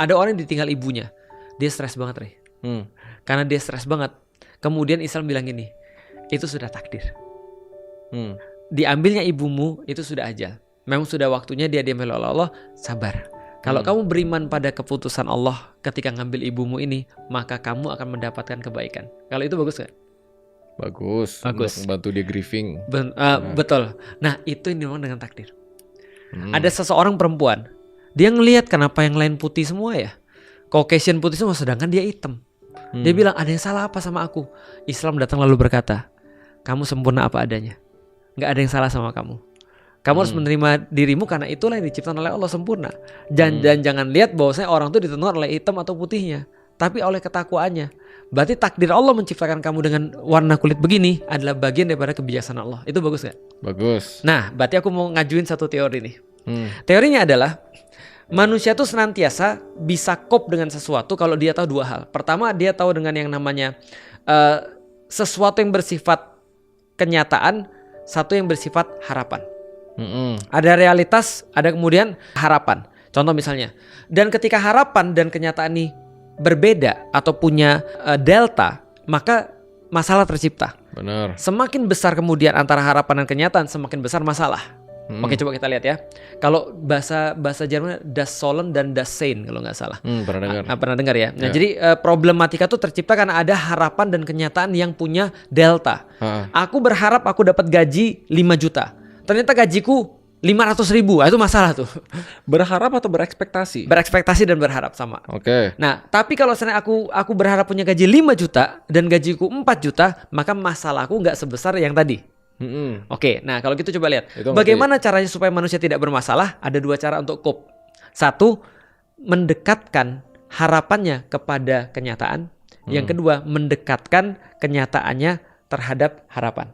Ada orang yang ditinggal ibunya, dia stres banget, Rey. Karena dia stres banget, kemudian Islam bilang gini, itu sudah takdir. Diambilnya ibumu itu sudah ajal. Memang sudah waktunya dia diambil oleh Allah, sabar. Kalau kamu beriman pada keputusan Allah ketika ngambil ibumu ini, maka kamu akan mendapatkan kebaikan. Kalau itu bagus gak? Bagus. Bagus. Untuk membantu dia grieving. Betul. Nah itu yang memang dengan takdir. Ada seseorang perempuan, dia ngelihat kenapa yang lain putih semua ya, Caucasian putih semua, sedangkan dia hitam. Dia bilang, ada yang salah apa sama aku? Islam datang lalu berkata, kamu sempurna apa adanya, gak ada yang salah sama kamu. Kamu harus menerima dirimu karena itulah yang diciptakan oleh Allah sempurna. Dan jangan lihat bahwasanya orang itu ditentukan oleh hitam atau putihnya, tapi oleh ketakwaannya. Berarti takdir Allah menciptakan kamu dengan warna kulit begini adalah bagian daripada kebijaksanaan Allah. Itu bagus gak? Bagus. Nah, berarti aku mau ngajuin satu teori nih. Teorinya adalah manusia tuh senantiasa bisa cope dengan sesuatu kalau dia tahu dua hal. Pertama, dia tahu dengan yang namanya sesuatu yang bersifat kenyataan, satu yang bersifat harapan. Ada realitas, ada kemudian harapan. Contoh misalnya, dan ketika harapan dan kenyataan ini berbeda atau punya delta, maka masalah tercipta. Benar. Semakin besar kemudian antara harapan dan kenyataan, semakin besar masalah. Oke, coba kita lihat ya. Kalau bahasa Jerman das Sollen dan das Sein kalau nggak salah. Pernah dengar. Pernah dengar ya. Nah, jadi problematika itu tercipta karena ada harapan dan kenyataan yang punya delta. Aku berharap aku dapat gaji 5 juta. Ternyata gajiku 500.000. Itu masalah tuh. Berharap atau berekspektasi? Berekspektasi dan berharap sama. Oke. Nah, tapi kalau misalnya aku berharap punya gaji 5 juta dan gajiku 4 juta, maka masalahku nggak sebesar yang tadi. Oke, nah kalau gitu coba lihat. Bagaimana caranya supaya manusia tidak bermasalah? Ada 2 cara untuk cope. 1, mendekatkan harapannya kepada kenyataan. Yang kedua, mendekatkan kenyataannya terhadap harapan.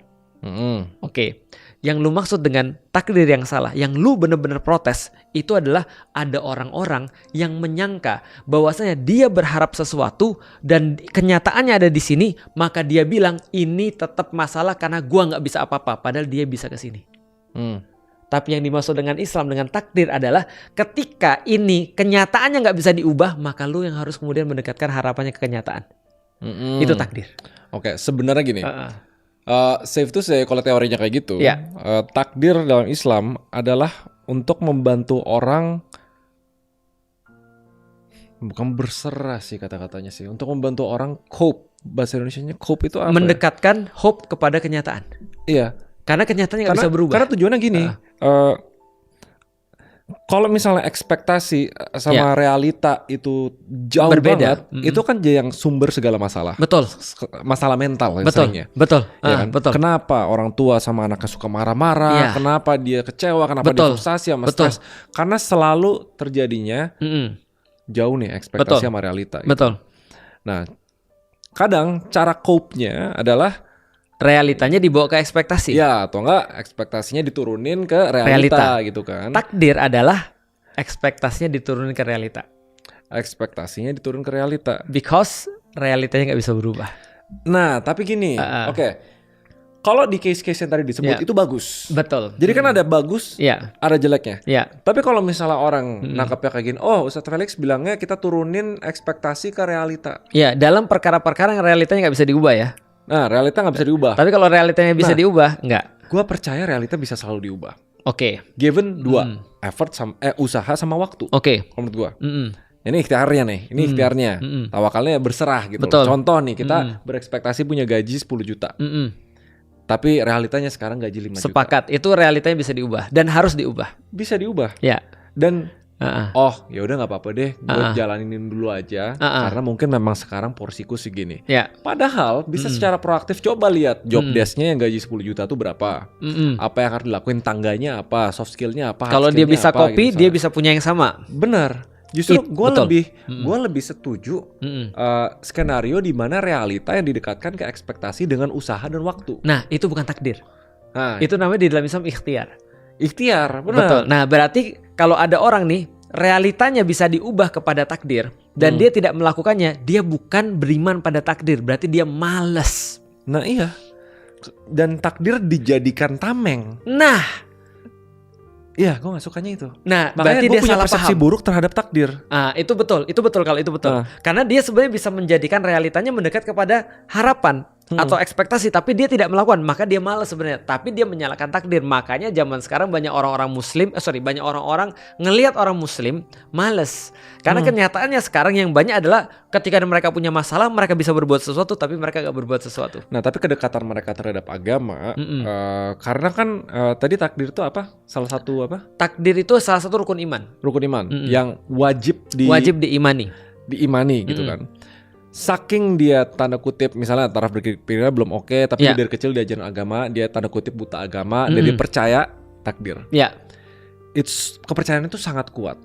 Oke. Yang lu maksud dengan takdir yang salah, yang lu benar-benar protes, itu adalah ada orang-orang yang menyangka bahwasanya dia berharap sesuatu dan kenyataannya ada di sini, maka dia bilang ini tetap masalah karena gua nggak bisa apa-apa, padahal dia bisa ke sini. Tapi yang dimaksud dengan Islam dengan takdir adalah ketika ini kenyataannya nggak bisa diubah, maka lu yang harus kemudian mendekatkan harapannya ke kenyataan. Itu takdir. Oke, sebenarnya gini. Safe tuh kalau teorinya kayak gitu, takdir dalam Islam adalah untuk membantu orang, bukan berserah sih kata-katanya sih, untuk membantu orang cope. Bahasa Indonesianya cope itu apa? Mendekatkan hope kepada kenyataan. Iya. Karena kenyataannya nggak bisa berubah. Karena tujuannya gini, kalau misalnya ekspektasi sama realita itu jauh berbeda banget, itu kan yang sumber segala masalah. Betul. Masalah mental Betul. Betul. Ya kan? Betul. Kenapa orang tua sama anaknya suka marah-marah? Kenapa dia kecewa? Kenapa dia frustasi sama stres? Karena selalu terjadinya jauh nih ekspektasi sama realita. Gitu. Betul. Nah, kadang cara cope-nya adalah realitanya dibawa ke ekspektasi. Ya, atau enggak ekspektasinya diturunin ke realita gitu kan. Takdir adalah ekspektasinya diturunin ke realita. Ekspektasinya diturun ke realita. Because realitanya nggak bisa berubah. Nah, tapi gini, oke. Kalau di case-case yang tadi disebut itu bagus. Betul. Jadi kan ada bagus, ada jeleknya. Tapi kalau misalnya orang nangkapnya kayak gini, oh Ustadz Felix bilangnya kita turunin ekspektasi ke realita. Ya, dalam perkara-perkara yang realitanya nggak bisa diubah ya. Nah, realita nggak bisa diubah. Tapi kalau realitanya bisa diubah, nggak. Gua percaya realita bisa selalu diubah. Oke. Given 2, effort usaha sama waktu. Oke. Menurut gua. Ini ikhtiarnya nih, ini ikhtiarnya. Tawakalnya berserah gitu. Betul. Contoh nih, kita berekspektasi punya gaji 10 juta. Tapi realitanya sekarang gaji 5 juta. Sepakat, itu realitanya bisa diubah dan harus diubah. Bisa diubah. Ya. Dan ya udah nggak apa-apa deh, gue jalanin dulu aja karena mungkin memang sekarang porsiku segini. Padahal bisa secara proaktif coba lihat job desk-nya yang gaji 10 juta tuh berapa, apa yang harus dilakuin, tangganya apa, soft skill-nya apa. Kalau dia bisa apa, copy, gitu, dia bisa punya yang sama. Benar. Justru gue lebih setuju skenario di mana realita yang didekatkan ke ekspektasi dengan usaha dan waktu. Nah, itu bukan takdir. Itu namanya di dalam Islam ikhtiar. Ikhtiar, benar. Betul. Nah, berarti kalau ada orang nih realitanya bisa diubah kepada takdir dan dia tidak melakukannya, dia bukan beriman pada takdir, berarti dia malas. Nah, iya. Dan takdir dijadikan tameng. Nah, Iya, gue gak sukanya itu. Nah, makanya berarti dia punya salah persepsi paham. buruk terhadap takdir. Itu betul kalau itu betul. Karena dia sebenarnya bisa menjadikan realitanya mendekat kepada harapan atau ekspektasi, tapi dia tidak melakukan, maka dia malas sebenarnya. Tapi dia menyalahkan takdir. Makanya zaman sekarang banyak orang-orang muslim, banyak orang-orang ngelihat orang muslim malas. Karena kenyataannya sekarang yang banyak adalah ketika mereka punya masalah, mereka bisa berbuat sesuatu, tapi mereka gak berbuat sesuatu. Nah, tapi kedekatan mereka terhadap agama, karena kan tadi takdir itu apa? Salah satu apa? Takdir itu salah satu rukun iman. Rukun iman yang wajib diimani. Diimani gitu kan. Saking dia tanda kutip misalnya taraf berpikirnya belum oke, tapi dari kecil diajarin agama, dia tanda kutip buta agama, dan dia percaya takdir. Kepercayaan itu sangat kuat.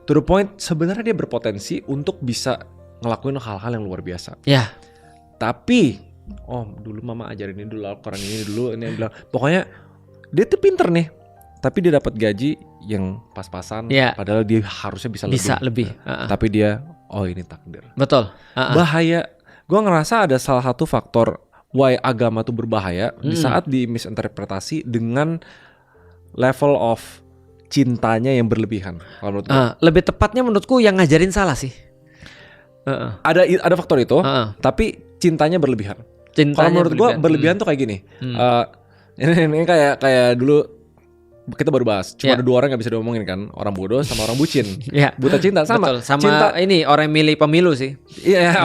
To the point sebenarnya dia berpotensi untuk bisa ngelakuin hal-hal yang luar biasa. Tapi dulu mama ajarin ini dulu, Al-Quran ini dulu, ini bilang pokoknya dia tuh pinter nih, tapi dia dapat gaji yang pas-pasan, padahal dia harusnya bisa lebih. Tapi dia ini takdir. Betul. Bahaya. Gue ngerasa ada salah satu faktor why agama tuh berbahaya di saat dimisinterpretasi dengan level of cintanya yang berlebihan. Kalau menurut gue. Lebih tepatnya menurutku yang ngajarin salah sih. Ada faktor itu, tapi cintanya berlebihan. Kalau menurut gue berlebihan tuh kayak gini. Ini kayak dulu kita baru bahas, cuma ada 2 orang yang bisa diomongin kan, orang bodoh sama orang bucin. Buta cinta sama. Betul, sama cinta. Ini orang yang milih pemilu sih.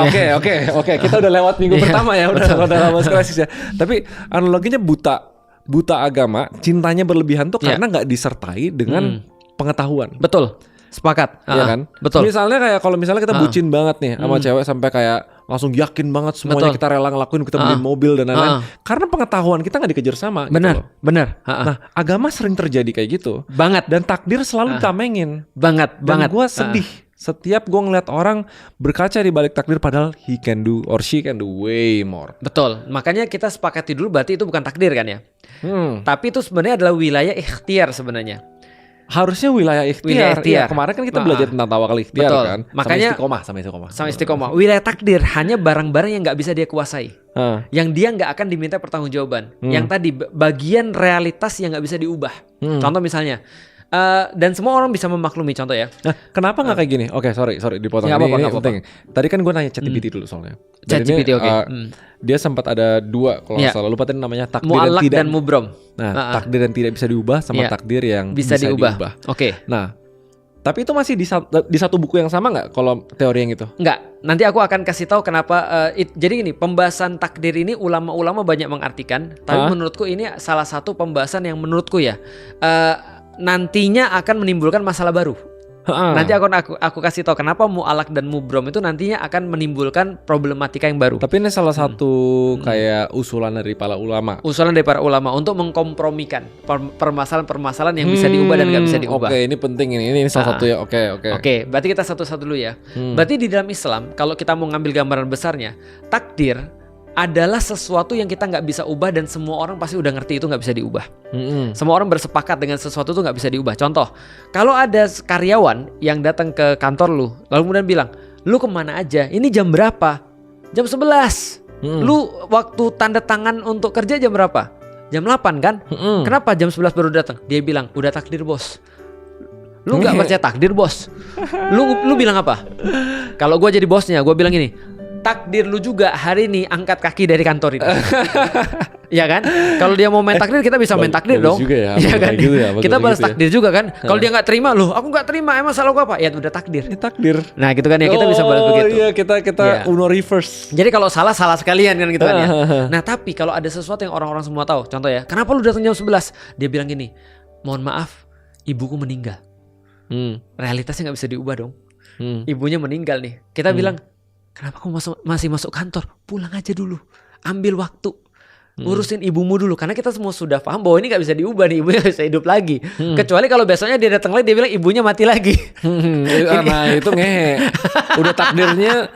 Oke. Kita udah lewat minggu pertama ya, udah lama krisis ya. Tapi analoginya buta agama, cintanya berlebihan tuh karena nggak disertai dengan pengetahuan. Betul. Sepakat. Iya kan? Betul. Misalnya kayak kalau misalnya kita bucin banget nih sama cewek sampai kayak langsung yakin banget semuanya kita rela ngelakuin, kita beliin mobil dan lain-lain. Karena pengetahuan kita nggak dikejar sama. Benar. Gitu loh. Nah, agama sering terjadi kayak gitu. Banget. Dan takdir selalu ditamengin. Banget. Dan gue sedih. Setiap gue ngeliat orang berkaca di balik takdir padahal he can do or she can do way more. Betul. Makanya kita sepakati dulu berarti itu bukan takdir kan ya. Tapi itu sebenarnya adalah wilayah ikhtiar sebenarnya. Harusnya wilayah ikhtiar. Ya, kemarin kan kita belajar tentang tawakal ikhtiar. Betul. Kan. Makanya sama istiqomah. Wilayah takdir hanya barang-barang yang nggak bisa dia kuasai. Yang dia nggak akan diminta pertanggungjawaban. Yang tadi bagian realitas yang nggak bisa diubah. Contoh misalnya. Dan semua orang bisa memaklumi, contoh ya. Nah, kenapa nggak kayak gini? Oke, sorry dipotong. Ini penting. Tadi kan gue nanya ChatGPT dulu soalnya. ChatGPT dia sempat ada 2 kalau nggak salah. Lupa tadi namanya takdir Mu'allaq dan mubrom. Nah, takdir yang tidak bisa diubah sama takdir yang bisa diubah. Oke. Nah, tapi itu masih di satu buku yang sama nggak kalau teori yang itu? Nggak. Nanti aku akan kasih tahu kenapa. Jadi gini, pembahasan takdir ini ulama-ulama banyak mengartikan. Tapi menurutku ini salah satu pembahasan yang menurutku ya. Nantinya akan menimbulkan masalah baru. Nanti aku kasih tahu kenapa mu'allaq dan mubrom itu nantinya akan menimbulkan problematika yang baru. Tapi ini salah satu kayak usulan dari para ulama. Usulan dari para ulama untuk mengkompromikan permasalahan-permasalahan yang bisa diubah dan nggak bisa diubah. Oke, ini penting ini salah satu ya. Oke, berarti kita satu-satu dulu ya. Berarti di dalam Islam kalau kita mau ngambil gambaran besarnya, takdir adalah sesuatu yang kita nggak bisa ubah dan semua orang pasti udah ngerti itu nggak bisa diubah. Semua orang bersepakat dengan sesuatu itu nggak bisa diubah. Contoh, kalau ada karyawan yang datang ke kantor lu, lalu kemudian bilang, lu kemana aja? Ini jam berapa? Jam 11. Lu waktu tanda tangan untuk kerja jam berapa? Jam 8 kan? Kenapa jam 11 baru datang? Dia bilang, udah takdir bos. Lu nggak percaya takdir bos? Lu bilang apa? Kalau gue jadi bosnya, gue bilang gini, takdir lu juga hari ini angkat kaki dari kantor ini. Iya kan? Kalau dia mau main takdir, kita bisa main takdir dong. Iya kan? Gitu ya, kita balas takdir juga kan. Kalau dia nggak terima, loh aku nggak terima, emang salah gua apa? Ya udah takdir. Takdir. Nah gitu kan ya, kita bisa balas begitu. Iya, kita Uno reverse. Jadi kalau salah sekalian kan gitu kan ya. Nah tapi kalau ada sesuatu yang orang-orang semua tahu, contoh ya, kenapa lu datang jam 11? Dia bilang gini, mohon maaf, ibuku meninggal. Realitasnya nggak bisa diubah dong. Ibunya meninggal nih. Kita bilang, kenapa kamu masih masuk kantor? Pulang aja dulu. Ambil waktu. Urusin ibumu dulu. Karena kita semua sudah paham bahwa ini gak bisa diubah nih. Ibunya gak bisa hidup lagi. Kecuali kalau besoknya dia datang lagi, dia bilang ibunya mati lagi. Nah itu ngehe. Udah takdirnya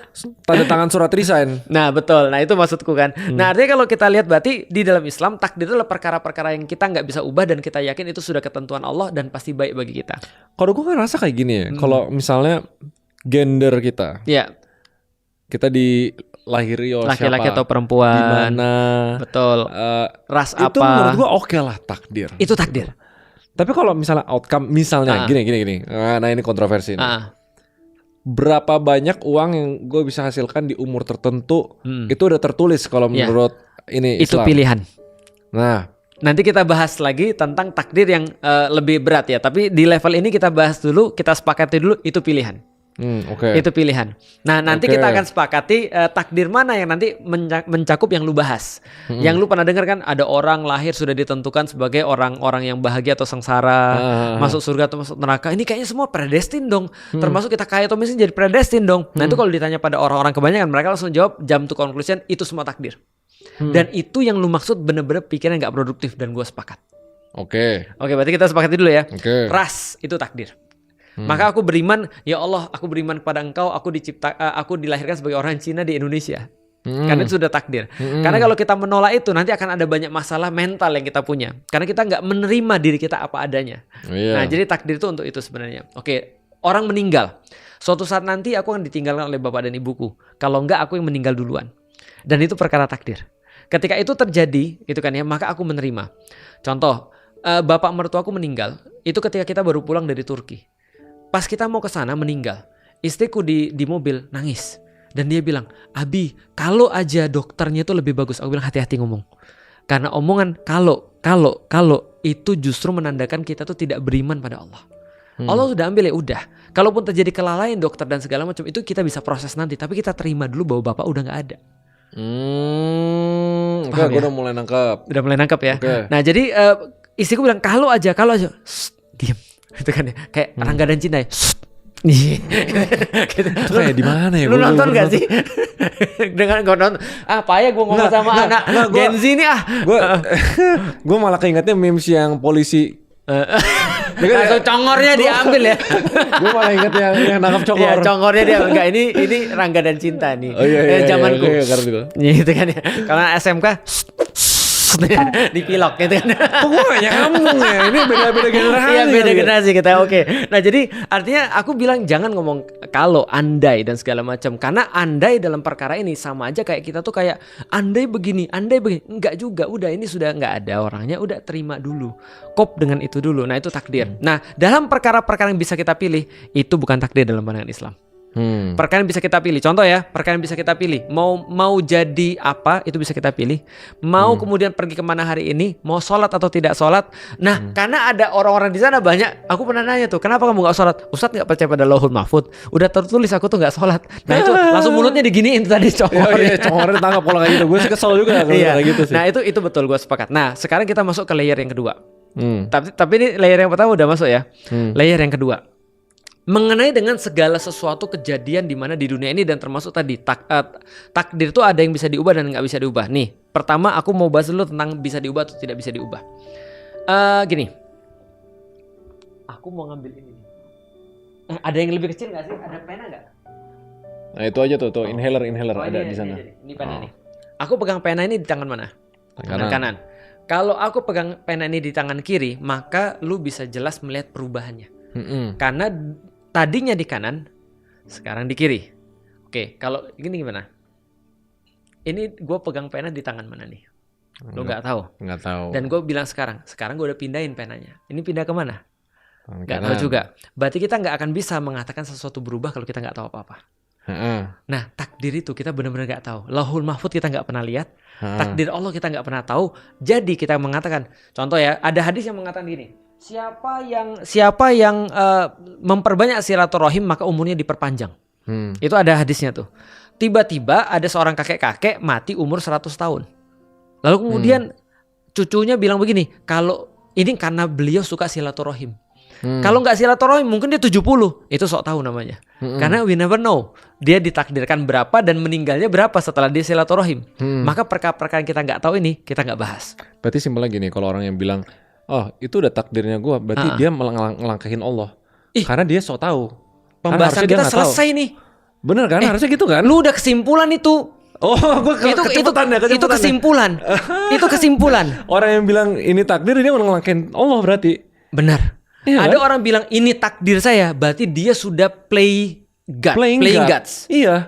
tanda tangan surat resign. Nah betul. Nah itu maksudku kan. Nah artinya kalau kita lihat berarti di dalam Islam takdir itu adalah perkara-perkara yang kita gak bisa ubah. Dan kita yakin itu sudah ketentuan Allah dan pasti baik bagi kita. Kalau gue ngerasa kayak gini ya. Kalau misalnya gender kita. Iya. Kita dilahiri oleh laki-laki atau perempuan, di mana, betul, ras itu apa, menurut gua oke lah takdir. Itu takdir. Tapi kalau misalnya outcome, misalnya gini. Nah ini kontroversi nih. Berapa banyak uang yang gue bisa hasilkan di umur tertentu, itu udah tertulis kalau menurut ini Islam. Itu pilihan. Nah, nanti kita bahas lagi tentang takdir yang lebih berat ya. Tapi di level ini kita bahas dulu, kita sepakati dulu itu pilihan. Itu pilihan. Nah nanti kita akan sepakati takdir mana yang nanti mencakup yang lu bahas. Yang lu pernah dengar kan ada orang lahir sudah ditentukan sebagai orang-orang yang bahagia atau sengsara, masuk surga atau masuk neraka. Ini kayaknya semua predestin dong. Termasuk kita kaya atau miskin jadi predestin dong. Nah itu kalau ditanya pada orang-orang kebanyakan, mereka langsung jawab jump to conclusion itu semua takdir. Dan itu yang lu maksud bener-bener pikiran gak produktif, dan gue sepakat. Oke, berarti kita sepakati dulu ya. Ras itu takdir. Maka aku beriman, ya Allah, aku beriman kepada Engkau, aku dilahirkan sebagai orang Cina di Indonesia. Karena itu sudah takdir. Karena kalau kita menolak itu, nanti akan ada banyak masalah mental yang kita punya. Karena kita nggak menerima diri kita apa adanya. Nah, jadi takdir itu untuk itu sebenarnya. Orang meninggal. Suatu saat nanti aku akan ditinggalkan oleh bapak dan ibuku. Kalau enggak, aku yang meninggal duluan. Dan itu perkara takdir. Ketika itu terjadi, gitu kan ya, maka aku menerima. Contoh, bapak mertuaku meninggal. Itu ketika kita baru pulang dari Turki. Pas kita mau ke sana meninggal, istriku di mobil nangis dan dia bilang, Abi, kalau aja dokternya itu lebih bagus. Aku bilang hati-hati ngomong, karena omongan kalau itu justru menandakan kita tuh tidak beriman pada Allah. Allah sudah ambil ya udah. Kalaupun terjadi kelalaian dokter dan segala macam itu kita bisa proses nanti, tapi kita terima dulu bahwa bapak udah nggak ada. Oke, gue udah mulai nangkap. Ya. Nah jadi istriku bilang kalau aja, diam. Itu kan ya, kayak Rangga dan Cinta ya. Gitu. Itu kayak di mana ya? Lu nonton gak sih? Dengan gue nonton. Payah gue ngomong sama anak Gen Z nih Gue malah keingetnya memes yang polisi. Atau congornya diambil ya. Gue malah inget yang nangkap congor. Iya, congornya dia enggak, ini Rangga dan Cinta nih. Zamanku. Gitu kan ya. Kalau SMK dipilok gitu kan. Kok gue gak nyambung ya? Ini beda-beda generasi. Iya, beda generasi kita. Nah jadi artinya aku bilang jangan ngomong kalau, andai dan segala macam. Karena andai dalam perkara ini sama aja kayak kita tuh kayak andai begini. Enggak juga, udah ini sudah enggak ada orangnya, udah terima dulu. Kop dengan itu dulu. Nah itu takdir. Nah dalam perkara-perkara yang bisa kita pilih, itu bukan takdir dalam pandangan Islam. Perkara yang bisa kita pilih. Contoh ya, perkara yang bisa kita pilih. Mau jadi apa, itu bisa kita pilih. Mau kemudian pergi kemana hari ini, mau sholat atau tidak sholat. Nah, karena ada orang-orang di sana banyak. Aku pernah nanya tuh, kenapa kamu gak sholat? Ustadz gak percaya pada Lauhul Mahfud. Udah tertulis aku tuh gak sholat. Nah itu langsung mulutnya diginiin tadi congor. Congornya ditangkap kalau kayak gitu. Gue sih kesel juga kalau kayak gitu sih. Nah itu betul, gue sepakat. Nah sekarang kita masuk ke layer yang kedua. Tapi ini layer yang pertama udah masuk ya. Layer yang kedua, mengenai dengan segala sesuatu kejadian di mana di dunia ini, dan termasuk tadi takdir itu ada yang bisa diubah dan nggak bisa diubah. Nih, pertama aku mau bahas dulu tentang bisa diubah atau tidak bisa diubah. Gini, aku mau ngambil ini. Ada yang lebih kecil nggak sih? Ada pena nggak? Nah itu aja tuh inhaler ada di sana. Ini pena nih. Aku pegang pena ini di tangan mana? Tangan kanan. Kalau aku pegang pena ini di tangan kiri, maka lu bisa jelas melihat perubahannya. Karena tadinya di kanan, sekarang di kiri. Oke, kalau gini gimana? Ini gue pegang pena di tangan mana nih? Lo nggak tahu. Dan gue bilang sekarang gue udah pindahin penanya. Ini pindah ke mana? Nggak tahu juga. Berarti kita nggak akan bisa mengatakan sesuatu berubah kalau kita nggak tahu apa-apa. Nah, takdir itu kita benar-benar nggak tahu. Lauhul Mahfud kita nggak pernah lihat. Takdir Allah kita nggak pernah tahu. Jadi kita mengatakan, contoh ya, ada hadis yang mengatakan gini. Siapa yang memperbanyak silaturahim maka umurnya diperpanjang. Itu ada hadisnya tuh. Tiba-tiba ada seorang kakek-kakek mati umur 100 tahun. Lalu kemudian cucunya bilang begini, kalau ini karena beliau suka silaturahim. Kalau nggak silaturahim mungkin dia 70. Itu sok tahu namanya. Karena we never know. Dia ditakdirkan berapa dan meninggalnya berapa setelah dia silaturahim. Maka perkara-perkara yang kita nggak tahu ini kita nggak bahas. Berarti simpelnya gini, kalau orang yang bilang oh itu udah takdirnya gue, berarti dia ngelangkahin Allah. Karena dia sok tahu. Pembahasan kita selesai nih. Bener kan? Harusnya gitu kan? Lu udah kesimpulan itu. Itu kesimpulan. Itu kesimpulan. Orang yang bilang ini takdir, dia ngelangkahin Allah berarti. Benar. Ya, ada orang bilang ini takdir saya, berarti dia sudah playing gods. Iya.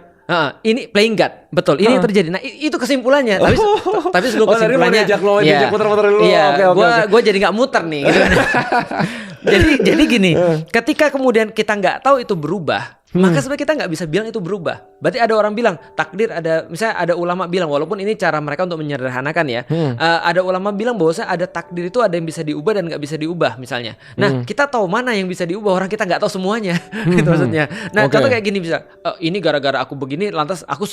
Ini playing God, betul. Ini yang terjadi. Nah, itu kesimpulannya. Tapi sebelum kesimpulannya, gue jadi nggak muter nih. Gitu. jadi gini, ketika kemudian kita nggak tahu itu berubah, maka sebenarnya kita nggak bisa bilang itu berubah. Berarti ada orang bilang takdir, misalnya ada ulama bilang, walaupun ini cara mereka untuk menyederhanakan ya, ada ulama bilang bahwasanya ada takdir itu ada yang bisa diubah dan nggak bisa diubah misalnya. Nah, kita tahu mana yang bisa diubah, orang kita nggak tahu semuanya, gitu maksudnya. Nah, contoh kayak gini bisa, ini gara-gara aku begini, lantas aku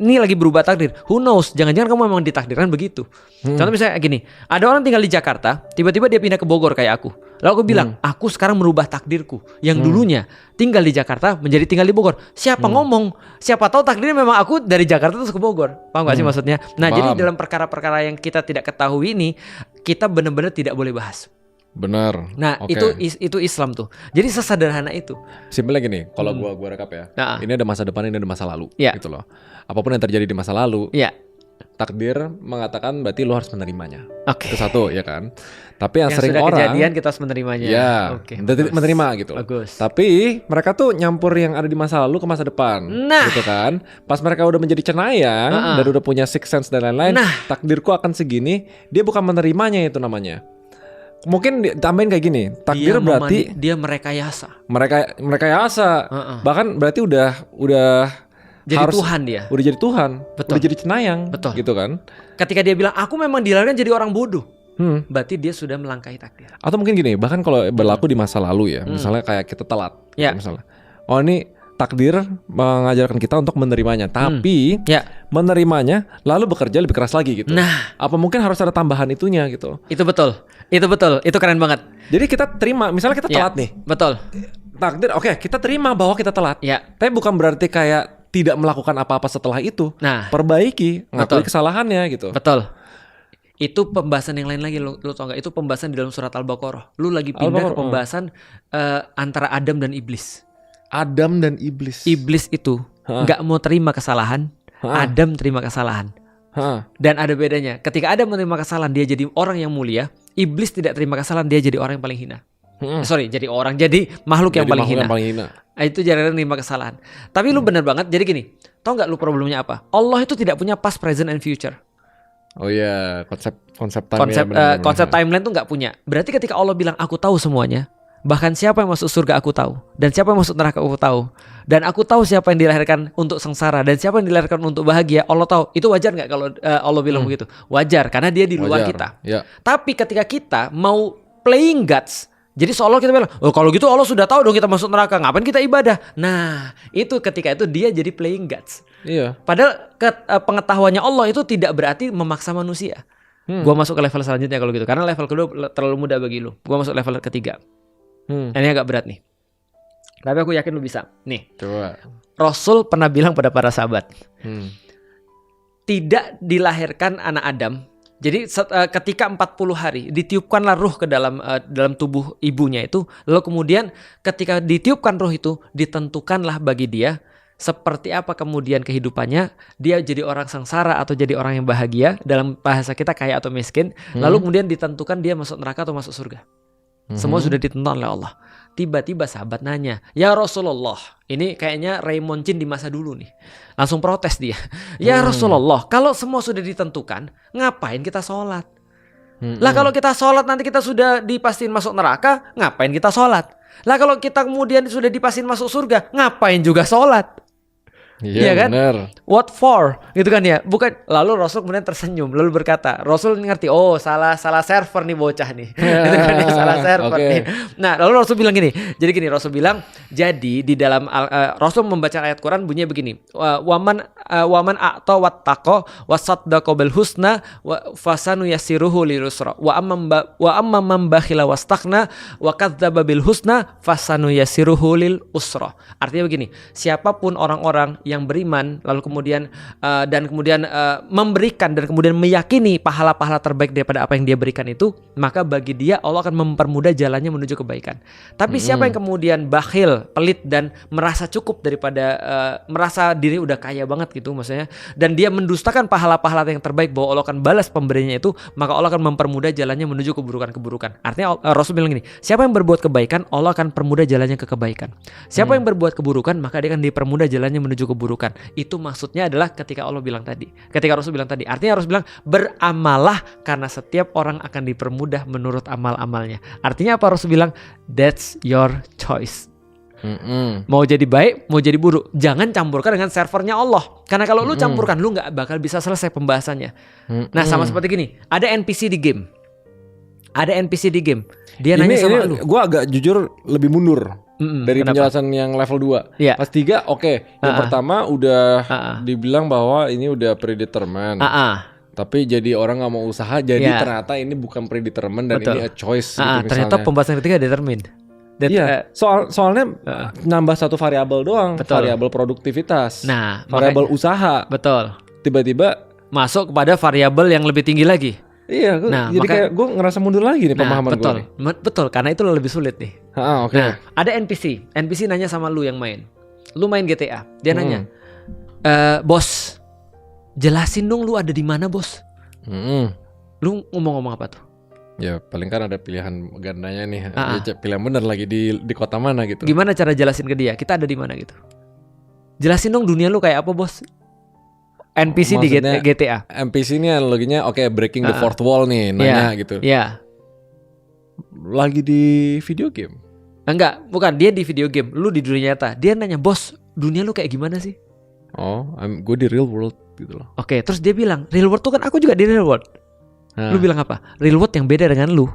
ini lagi berubah takdir. Who knows? Jangan-jangan kamu memang ditakdirkan begitu. Contoh misalnya gini, ada orang tinggal di Jakarta, tiba-tiba dia pindah ke Bogor kayak aku. Lalu aku bilang, aku sekarang merubah takdirku. Yang dulunya tinggal di Jakarta menjadi tinggal di Bogor. Siapa ngomong? Siapa tahu takdirnya memang aku dari Jakarta terus ke Bogor. Paham gak sih maksudnya? Nah, jadi dalam perkara-perkara yang kita tidak ketahui ini, kita benar-benar tidak boleh bahas. Benar. Nah, itu Islam tuh. Jadi sesederhana itu. Simpelnya gini, kalau gua rekap ya. Ini ada masa depan, ini ada masa lalu, gitu loh. Apapun yang terjadi di masa lalu, takdir mengatakan berarti lo harus menerimanya. Itu satu, ya kan? Tapi yang sering sudah orang kejadian kita harus menerimanya. Menerima gitu loh. Tapi mereka tuh nyampur yang ada di masa lalu ke masa depan, gitu kan? Pas mereka udah menjadi cenayang dan udah punya sixth sense dan lain-lain, takdirku akan segini, dia bukan menerimanya itu namanya. Mungkin ditambahin kayak gini, takdir berarti dia merekayasa. Merekayasa. Bahkan berarti udah jadi Tuhan dia. Udah jadi Tuhan. Betul. Udah jadi cenayang. Betul. Gitu kan? Ketika dia bilang aku memang dilahirkan jadi orang bodoh. Berarti dia sudah melangkahi takdir. Atau mungkin gini, bahkan kalau berlaku di masa lalu ya, misalnya kayak kita telat, gitu misalnya. Oh, ini takdir mengajarkan kita untuk menerimanya, tapi menerimanya lalu bekerja lebih keras lagi gitu. Nah, apa mungkin harus ada tambahan itunya gitu? Itu betul, itu keren banget. Jadi kita terima, misalnya kita telat nih. Betul. Takdir, oke, kita terima bahwa kita telat. Tapi bukan berarti kayak tidak melakukan apa-apa setelah itu. Nah, perbaiki, ngakui kesalahannya gitu. Betul. Itu pembahasan yang lain lagi, lu tau gak? Itu pembahasan di dalam surat Al-Baqarah. Lu lagi pindah ke pembahasan antara Adam dan Iblis. Adam dan Iblis. Iblis itu gak mau terima kesalahan, Adam terima kesalahan. Dan ada bedanya. Ketika Adam menerima kesalahan, dia jadi orang yang mulia. Iblis tidak terima kesalahan, dia jadi orang yang paling hina. Jadi makhluk yang paling hina. Itu jarang menerima kesalahan. Tapi lu bener banget. Jadi gini, tau gak lu problemnya apa? Allah itu tidak punya past, present, and future. Oh iya, konsep timeline tuh nggak punya. Berarti ketika Allah bilang aku tahu semuanya, bahkan siapa yang masuk surga aku tahu, dan siapa yang masuk neraka aku tahu, dan aku tahu siapa yang dilahirkan untuk sengsara dan siapa yang dilahirkan untuk bahagia, Allah tahu. Itu wajar nggak kalau Allah bilang begitu? Wajar, karena dia di luar kita. Tapi ketika kita mau playing gods, jadi seolah kita bilang, oh kalau gitu Allah sudah tahu dong kita masuk neraka, ngapain kita ibadah? Nah, itu ketika itu dia jadi playing gods. Iya. Padahal pengetahuannya Allah itu tidak berarti memaksa manusia. Gua masuk ke level selanjutnya kalau gitu, karena level kedua terlalu mudah bagi lu. Gua masuk level ketiga. Ini agak berat nih. Tapi aku yakin lu bisa. Nih. Coba. Rasul pernah bilang pada para sahabat, tidak dilahirkan anak Adam. Jadi ketika 40 hari ditiupkanlah ruh ke dalam tubuh ibunya itu, lalu kemudian ketika ditiupkan ruh itu ditentukanlah bagi dia seperti apa kemudian kehidupannya, dia jadi orang sengsara atau jadi orang yang bahagia, dalam bahasa kita kaya atau miskin, lalu kemudian ditentukan dia masuk neraka atau masuk surga. Semua sudah ditentukan oleh Allah. Tiba-tiba sahabat nanya, ya Rasulullah, ini kayaknya Raymond Chin di masa dulu nih, langsung protes dia. Ya Rasulullah, kalau semua sudah ditentukan, ngapain kita sholat? Lah kalau kita sholat nanti kita sudah dipastiin masuk neraka, ngapain kita sholat? Lah kalau kita kemudian sudah dipastiin masuk surga, ngapain juga sholat? Iya kan? Bener. What for? Gitu kan ya. Bukan. Lalu Rasul kemudian tersenyum lalu berkata, Rasul ngerti, oh salah server nih bocah nih. Gitu kan ya, salah server nih. Nah, lalu Rasul bilang gini. Jadi gini, Rasul bilang, jadi di dalam Rasul membaca ayat Quran bunyinya begini. Waman a'ta wattaqa wasaddaqa bil husna fasanu yassiruhu lil yusra. Wa amma man bakhila wastaghna wa kadzdzaba bil husna fasanu yassiruhu lil usra. Artinya begini, siapapun orang-orang yang beriman lalu kemudian memberikan dan kemudian meyakini pahala-pahala terbaik daripada apa yang dia berikan itu, maka bagi dia Allah akan mempermudah jalannya menuju kebaikan. Tapi siapa yang kemudian bakhil, pelit dan merasa cukup daripada merasa diri udah kaya banget, gitu maksudnya, dan dia mendustakan pahala-pahala yang terbaik bahwa Allah akan balas pemberiannya itu, maka Allah akan mempermudah jalannya menuju keburukan-keburukan. Artinya Rasul bilang gini, siapa yang berbuat kebaikan, Allah akan permudah jalannya ke kebaikan. Siapa yang berbuat keburukan, maka dia akan dipermudah jalannya menuju keburukan. Itu maksudnya adalah ketika Rasul bilang tadi. Artinya Rasul bilang beramalah karena setiap orang akan dipermudah menurut amal-amalnya. Artinya apa Rasul bilang? That's your choice. Mau jadi baik, mau jadi buruk, jangan campurkan dengan servernya Allah. Karena kalau lu campurkan, lu nggak bakal bisa selesai pembahasannya. Nah, sama seperti gini, ada NPC di game. Dia nanya sama lu. Gue agak jujur lebih mundur dari penjelasan yang level 2. Ya. Pas 3, oke. Yang pertama udah dibilang bahwa ini udah predetermined. Tapi jadi orang nggak mau usaha, jadi ternyata ini bukan predetermined dan ini a choice. Gitu, ternyata pembahasan ketiga determined. Iya, soalnya nambah satu variabel doang, variabel produktivitas, variabel usaha. Betul. Tiba-tiba masuk kepada variabel yang lebih tinggi lagi. Iya, jadi kayak gue ngerasa mundur lagi nih pemahaman gue. Betul, karena itu lebih sulit nih. Oke. Nah, ada NPC nanya sama lu yang main. Lu main GTA, dia nanya, bos, jelasin dong lu ada di mana bos. Lu ngomong apa tuh? Ya paling kan ada pilihan gandanya nih. Pilihan bener lagi di kota mana gitu. Gimana cara jelasin ke dia kita ada di mana gitu? Jelasin dong dunia lu kayak apa bos? NPC di GTA. NPC ini analoginya breaking the fourth wall nih, nanya gitu. Iya. Lagi di video game. Enggak, bukan, dia di video game, lu di dunia nyata. Dia nanya, "Bos, dunia lu kayak gimana sih?" Gue di real world gitu loh. Oke, terus dia bilang, "Real world tuh kan aku juga di real world." Lu bilang apa? Real world yang beda dengan lu.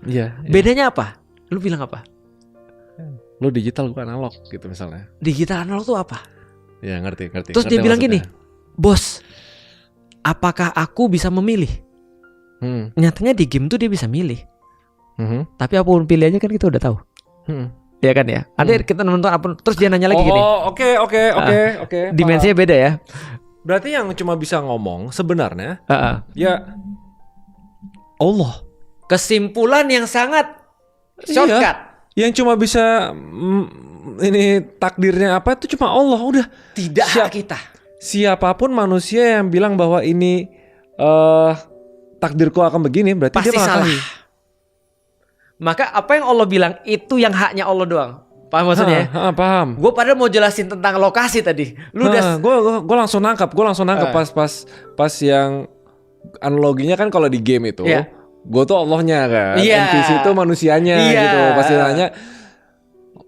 Iya. Bedanya apa? Lu bilang apa? Lu digital, gue analog gitu misalnya. Digital analog tuh apa? Ya ngerti. Terus dia bilang gini, "Bos, apakah aku bisa memilih?" Nyatanya di game tuh dia bisa milih. Tapi apapun pilihannya kan kita udah tahu. Ya kan ya. Ada kita nonton apa? Terus dia nanya lagi gini. Oke. Dimensinya beda ya. Berarti yang cuma bisa ngomong sebenarnya ya Allah. Kesimpulan yang sangat shortcut. Yang cuma bisa ini takdirnya apa itu cuma Allah, udah. Tidak hak kita. Siapapun manusia yang bilang bahwa ini takdirku akan begini, berarti pasti dia salah. Maka apa yang Allah bilang itu yang haknya Allah doang. Paham maksudnya? Paham. Gue padahal mau jelasin tentang lokasi tadi. Lu gue langsung nangkap. Pas yang analoginya kan kalau di game itu, gue tuh Allahnya kan. NPC itu manusianya gitu. Pasti nanya.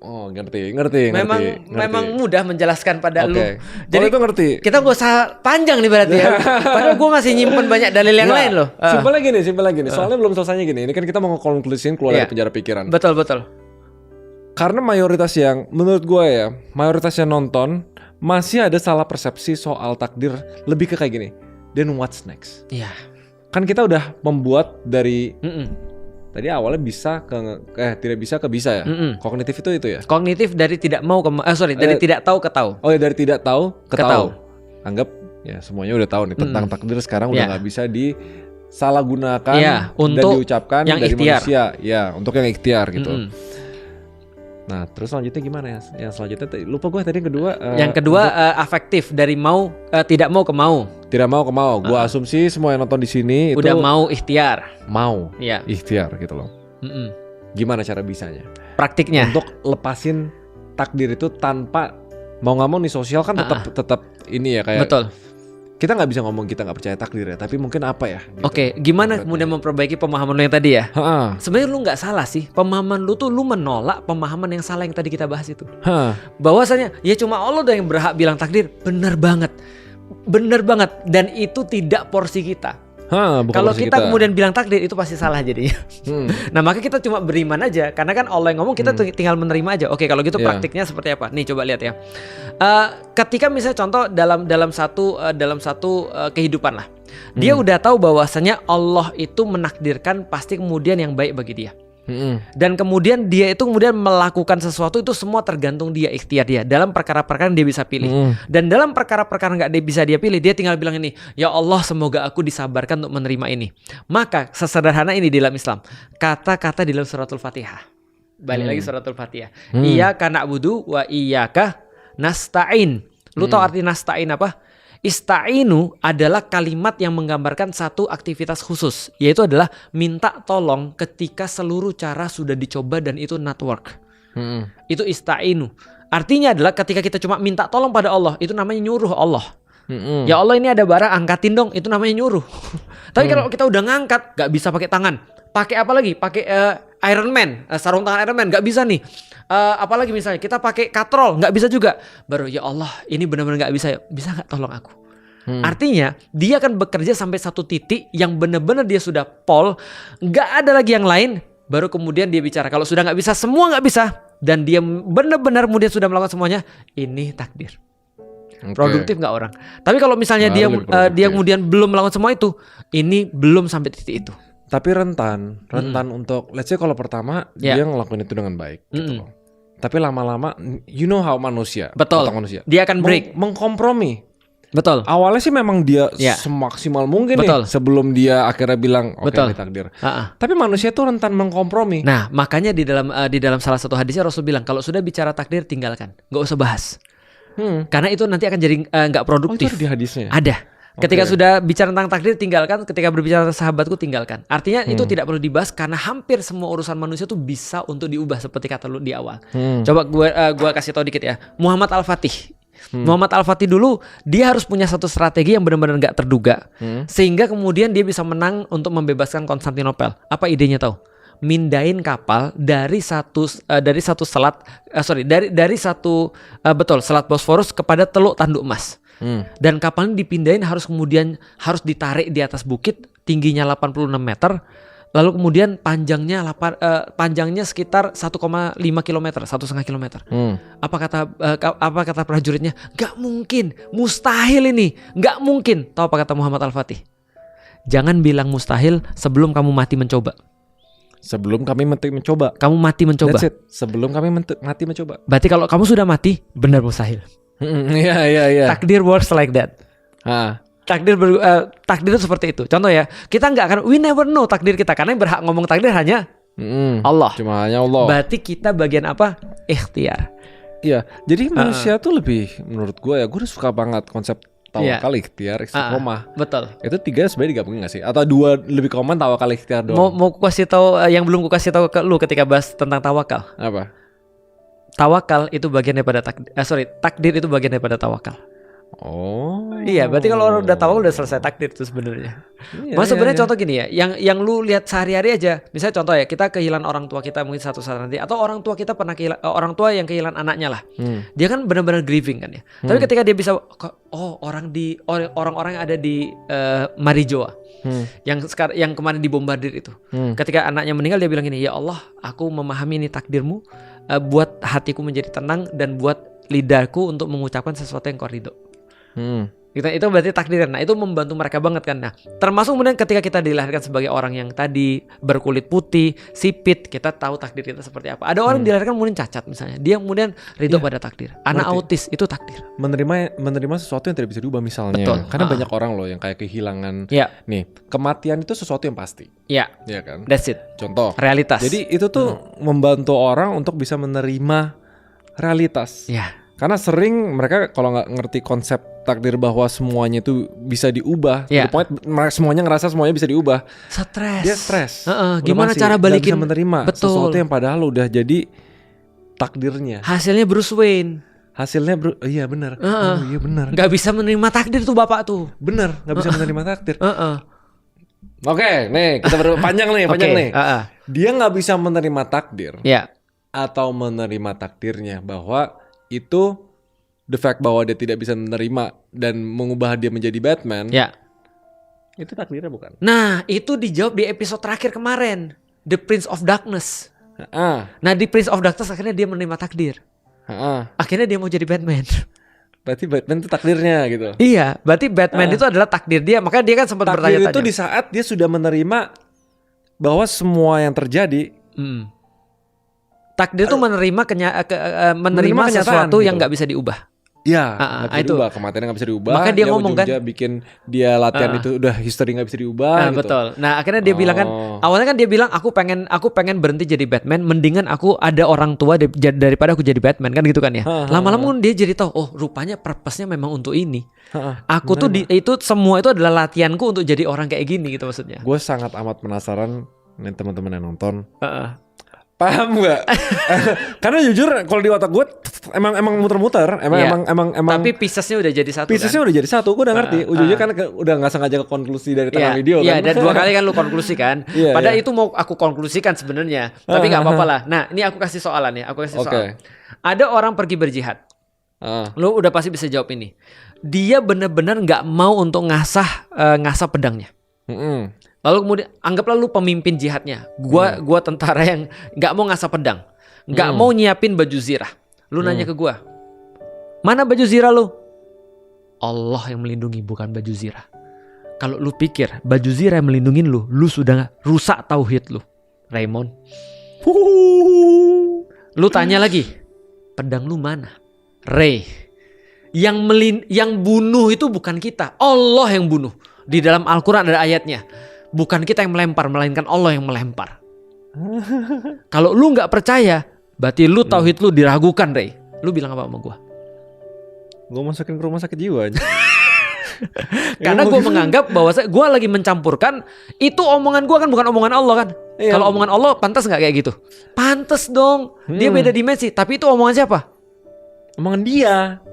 Oh, ngerti. Memang mudah menjelaskan pada lu. Jadi itu ngerti. Kita gak usah panjang nih berarti ya. Padahal gue masih nyimpen banyak dalil yang lain loh. Simpelnya gini. Soalnya belum selesainya gini. Ini kan kita mau nge-konklusin keluar dari penjara pikiran. Betul. Karena mayoritas yang menurut gue ya, mayoritas yang nonton masih ada salah persepsi soal takdir, lebih ke kayak gini. Then what's next? Iya. Kan kita udah membuat dari tadi awalnya bisa tidak bisa ke bisa ya. Kognitif itu ya. Kognitif dari tidak mau dari tidak tahu ke tahu. Oh ya, dari tidak tahu ke tahu. Anggap ya semuanya udah tahu nih tentang takdir, sekarang udah nggak bisa disalahgunakan dan diucapkan yang dari ikhtiar. manusia. Ya, untuk yang ikhtiar gitu. Nah, terus selanjutnya gimana ya? Yang selanjutnya lupa gue tadi yang kedua. Yang kedua afektif dari mau tidak mau ke mau. Tidak mau ke mau. Gue asumsi semua yang nonton di sini udah itu mau ikhtiar. Mau. Ikhtiar gitu loh. Gimana cara bisanya? Praktiknya. Untuk lepasin takdir itu tanpa mau nggak mau nih, sosial kan tetap ini ya kayak. Betul. Kita nggak bisa ngomong kita nggak percaya takdir ya, tapi mungkin apa ya? Gitu. Oke, gimana kemudian memperbaiki pemahaman lu yang tadi ya? Sebenarnya lu nggak salah sih, pemahaman lu tuh lu menolak pemahaman yang salah yang tadi kita bahas itu. Bahwasanya ya cuma Allah doang yang berhak bilang takdir, benar banget, dan itu tidak porsi kita. Kalau kita kemudian bilang takdir itu pasti salah jadinya. Nah maka kita cuma beriman aja, karena kan Allah yang ngomong, kita tinggal menerima aja. Oke, kalau gitu praktiknya seperti apa? Nih coba lihat ya. Ketika misalnya contoh dalam satu kehidupan lah, dia udah tahu bahwasanya Allah itu menakdirkan pasti kemudian yang baik bagi dia. Dan kemudian dia itu kemudian melakukan sesuatu itu semua tergantung dia, ikhtiar dia dalam perkara-perkara yang dia bisa pilih. Dan dalam perkara-perkara nggak bisa dia pilih, dia tinggal bilang ini, ya Allah semoga aku disabarkan untuk menerima ini. Maka sesederhana ini di dalam Islam, kata-kata di dalam suratul Fatihah. Balik lagi suratul Fatihah. Iyyaka na'budu wa iyyaka nasta'in. Lu tahu arti nasta'in apa? Ista'inu adalah kalimat yang menggambarkan satu aktivitas khusus, yaitu adalah minta tolong ketika seluruh cara sudah dicoba dan itu not work. Itu ista'inu. Artinya adalah ketika kita cuma minta tolong pada Allah, itu namanya nyuruh Allah. Ya Allah, ini ada barang, angkatin dong, itu namanya nyuruh. Tapi kalau kita udah ngangkat, gak bisa pakai tangan. Pakai apa lagi? Pakai Iron Man, sarung tangan Iron Man, gak bisa nih. Apalagi misalnya kita pakai katrol, gak bisa juga. Baru ya Allah, ini benar-benar gak bisa. Bisa gak tolong aku? Artinya dia akan bekerja sampai satu titik yang benar-benar dia sudah pol, gak ada lagi yang lain. Baru kemudian dia bicara. Kalau sudah gak bisa, semua gak bisa, dan dia benar-benar kemudian sudah melakukan semuanya, ini takdir. Produktif nggak orang? Tapi kalau misalnya dia kemudian belum melakukan semua itu, ini belum sampai titik itu. Tapi rentan untuk, let's say kalau pertama dia ngelakuin itu dengan baik, gitu loh. Tapi lama-lama, you know how manusia, betul. Manusia, dia akan break, mengkompromi. Betul. Awalnya sih memang dia semaksimal mungkin nih, sebelum dia akhirnya bilang oke, ini takdir. Tapi manusia tuh rentan mengkompromi. Nah, makanya di dalam salah satu hadisnya Rasul bilang, kalau sudah bicara takdir tinggalkan, nggak usah bahas. Karena itu nanti akan jadi nggak produktif. Itu ada di hadisnya? Ada. Ketika sudah bicara tentang takdir tinggalkan, ketika berbicara tentang sahabatku tinggalkan. Artinya itu tidak perlu dibahas karena hampir semua urusan manusia tuh bisa untuk diubah seperti kata lu di awal. Coba gua kasih tahu dikit ya. Muhammad Al-Fatih. Muhammad Al-Fatih dulu dia harus punya satu strategi yang benar-benar nggak terduga, sehingga kemudian dia bisa menang untuk membebaskan Konstantinopel. Apa idenya tahu? Mindain kapal dari satu selat selat Bosforus kepada Teluk Tanduk Emas. Dan kapalnya dipindahin harus ditarik di atas bukit tingginya 86 meter. Lalu kemudian panjangnya sekitar 1,5 km, 1,5 km. Apa kata prajuritnya? Gak mungkin, mustahil ini, gak mungkin. Tahu apa kata Muhammad Al-Fatih? Jangan bilang mustahil sebelum kamu mati mencoba. Sebelum kami mencoba. Kamu mati mencoba. That's it. Sebelum kami mati mencoba. Berarti kalau kamu sudah mati, benar mustahil. Iya. Takdir works like that. Takdir itu seperti itu. Contoh ya, kita nggak akan, we never know takdir kita, karena yang berhak ngomong takdir hanya Allah. Cuma hanya Allah. Berarti kita bagian apa? Ikhtiar. Iya. Jadi manusia tuh lebih, menurut gue udah suka banget konsep tawakal, ikhtiar, istiqomah. Betul. Itu 3 sebenarnya digabungin gak sih? Atau 2 lebih common, tawakal, ikhtiar doang? Mau kasih tahu yang belum kasih tahu ke lu ketika bahas tentang tawakal. Apa? Tawakal itu bagian daripada takdir itu bagian daripada tawakal. Oh. Iya, berarti kalau orang udah tawakal udah selesai takdir itu sebenarnya. Mas sebenarnya contoh gini ya, yang lu lihat sehari-hari aja. Misalnya contoh ya, kita kehilangan orang tua kita mungkin satu saat nanti, atau orang tua kita pernah orang tua yang kehilangan anaknya lah. Dia kan benar-benar grieving kan ya. Tapi ketika dia bisa, orang-orang yang ada di Marijoa, yang kemarin dibombardir itu, ketika anaknya meninggal dia bilang gini, ya Allah, aku memahami ini takdirmu, buat hatiku menjadi tenang dan buat lidahku untuk mengucapkan sesuatu yang kau ridho. Itu berarti takdir. Nah, itu membantu mereka banget kan. Nah, termasuk kemudian ketika kita dilahirkan sebagai orang yang tadi berkulit putih, sipit, kita tahu takdir kita seperti apa. Ada orang dilahirkan kemudian cacat misalnya, dia kemudian ridho pada takdir. Anak autis itu takdir. Menerima sesuatu yang tidak bisa diubah misalnya. Betul. Karena banyak orang loh yang kayak kehilangan. Nih, kematian itu sesuatu yang pasti. Iya kan? That's it. Contoh. Realitas. Jadi itu tuh membantu orang untuk bisa menerima realitas. Karena sering mereka kalau nggak ngerti konsep takdir bahwa semuanya itu bisa diubah, pokoknya semuanya ngerasa semuanya bisa diubah. Dia stres. Gimana cara balikin? Bisa menerima sesuatu yang padahal udah jadi takdirnya. Hasilnya Bruce Wayne. Iya benar. Iya benar. Gak bisa menerima takdir tuh bapak tuh. Benar, gak bisa menerima takdir. Oke, nih kita panjang nih. Dia nggak bisa menerima takdir. Atau menerima takdirnya bahwa itu the fact bahwa dia tidak bisa menerima dan mengubah dia menjadi Batman. Itu takdirnya bukan? Nah, itu dijawab di episode terakhir kemarin, The Prince of Darkness. Nah, di Prince of Darkness akhirnya dia menerima takdir. Akhirnya dia mau jadi Batman. Berarti Batman itu takdirnya gitu. Iya, berarti Batman itu adalah takdir dia. Makanya dia kan sempat bertanya-tanya. Takdir itu di saat dia sudah menerima bahwa semua yang terjadi. Takdir itu menerima sesuatu yang nggak bisa diubah. Iya, nggak bisa diubah. Kematiannya nggak bisa diubah. Maka dia ngomong kan, bikin dia latihan itu udah history nggak bisa diubah. Gitu. Betul. Nah akhirnya dia bilang kan, awalnya kan dia bilang aku pengen berhenti jadi Batman, mendingan aku ada orang tua daripada aku jadi Batman kan gitu kan ya. Lama-lama dia jadi tahu, oh rupanya purpose-nya memang untuk ini. Aku tuh itu semua itu adalah latihanku untuk jadi orang kayak gini gitu maksudnya. Gue sangat amat penasaran nih teman-teman yang nonton. Paham gak? Karena jujur kalau di otak gue emang muter-muter, emang. Tapi piecesnya udah jadi satu. Piecesnya udah jadi satu, gue udah ngerti. Ujungnya kan udah nggak sengaja ke konklusi dari tengah video kan. Iya, dan 2 kali kan lu konklusi kan. Padahal itu mau aku konklusikan sebenarnya, tapi nggak apa-apa lah. Nah, ini aku kasih soalan ya, soal. Ada orang pergi berjihad. Lu udah pasti bisa jawab ini. Dia benar-benar nggak mau untuk ngasah pedangnya. Lalu kemudian anggaplah lu pemimpin jihadnya. Gua tentara yang nggak mau ngasah pedang, nggak mau nyiapin baju zirah. Lu nanya ke gua, mana baju zirah lu? Allah yang melindungi, bukan baju zirah. Kalau lu pikir baju zirah yang melindungin lu sudah rusak tauhid lu, Raymond. Lu tanya lagi, pedang lu mana? Ray, yang bunuh itu bukan kita, Allah yang bunuh. Di dalam Al-Quran ada ayatnya. Bukan kita yang melempar, melainkan Allah yang melempar. Kalau lu gak percaya, berarti lu tauhid lu diragukan, Ray. Lu bilang apa sama gue? Gue masukin ke rumah sakit jiwa aja. Karena gue menganggap bahwa gue lagi mencampurkan. Itu omongan gue kan bukan omongan Allah kan. Kalau omongan Allah pantas gak kayak gitu? Pantas dong. Dia beda dimensi. Tapi itu omongan siapa? Omongan dia.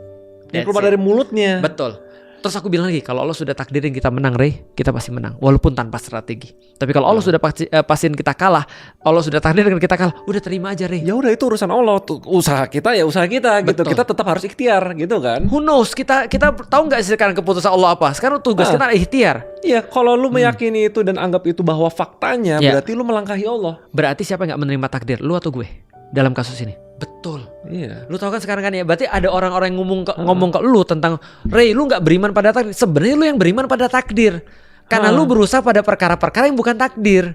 Yang keluar dari mulutnya. Betul. Terus aku bilang lagi, kalau Allah sudah takdirin kita menang, Ray, kita pasti menang, walaupun tanpa strategi. Tapi kalau Allah sudah pastiin kita kalah, Allah sudah takdirin kita kalah, udah terima aja, Ray. Ya udah, itu urusan Allah. Tuh, usaha kita ya usaha kita. Betul. Gitu. Kita tetap harus ikhtiar gitu kan. Who knows? Kita tahu nggak sih sekarang keputusan Allah apa? Sekarang tugas kita ikhtiar. Iya, kalau lu meyakini itu dan anggap itu bahwa faktanya, berarti lu melangkahi Allah. Berarti siapa yang nggak menerima takdir? Lu atau gue? Dalam kasus ini. Betul. Iya. Lu tahu kan sekarang kan ya, berarti ada orang-orang yang ngomong ke lu tentang, Ray, lu nggak beriman pada takdir. Sebenarnya lu yang beriman pada takdir. Karena lu berusaha pada perkara-perkara yang bukan takdir.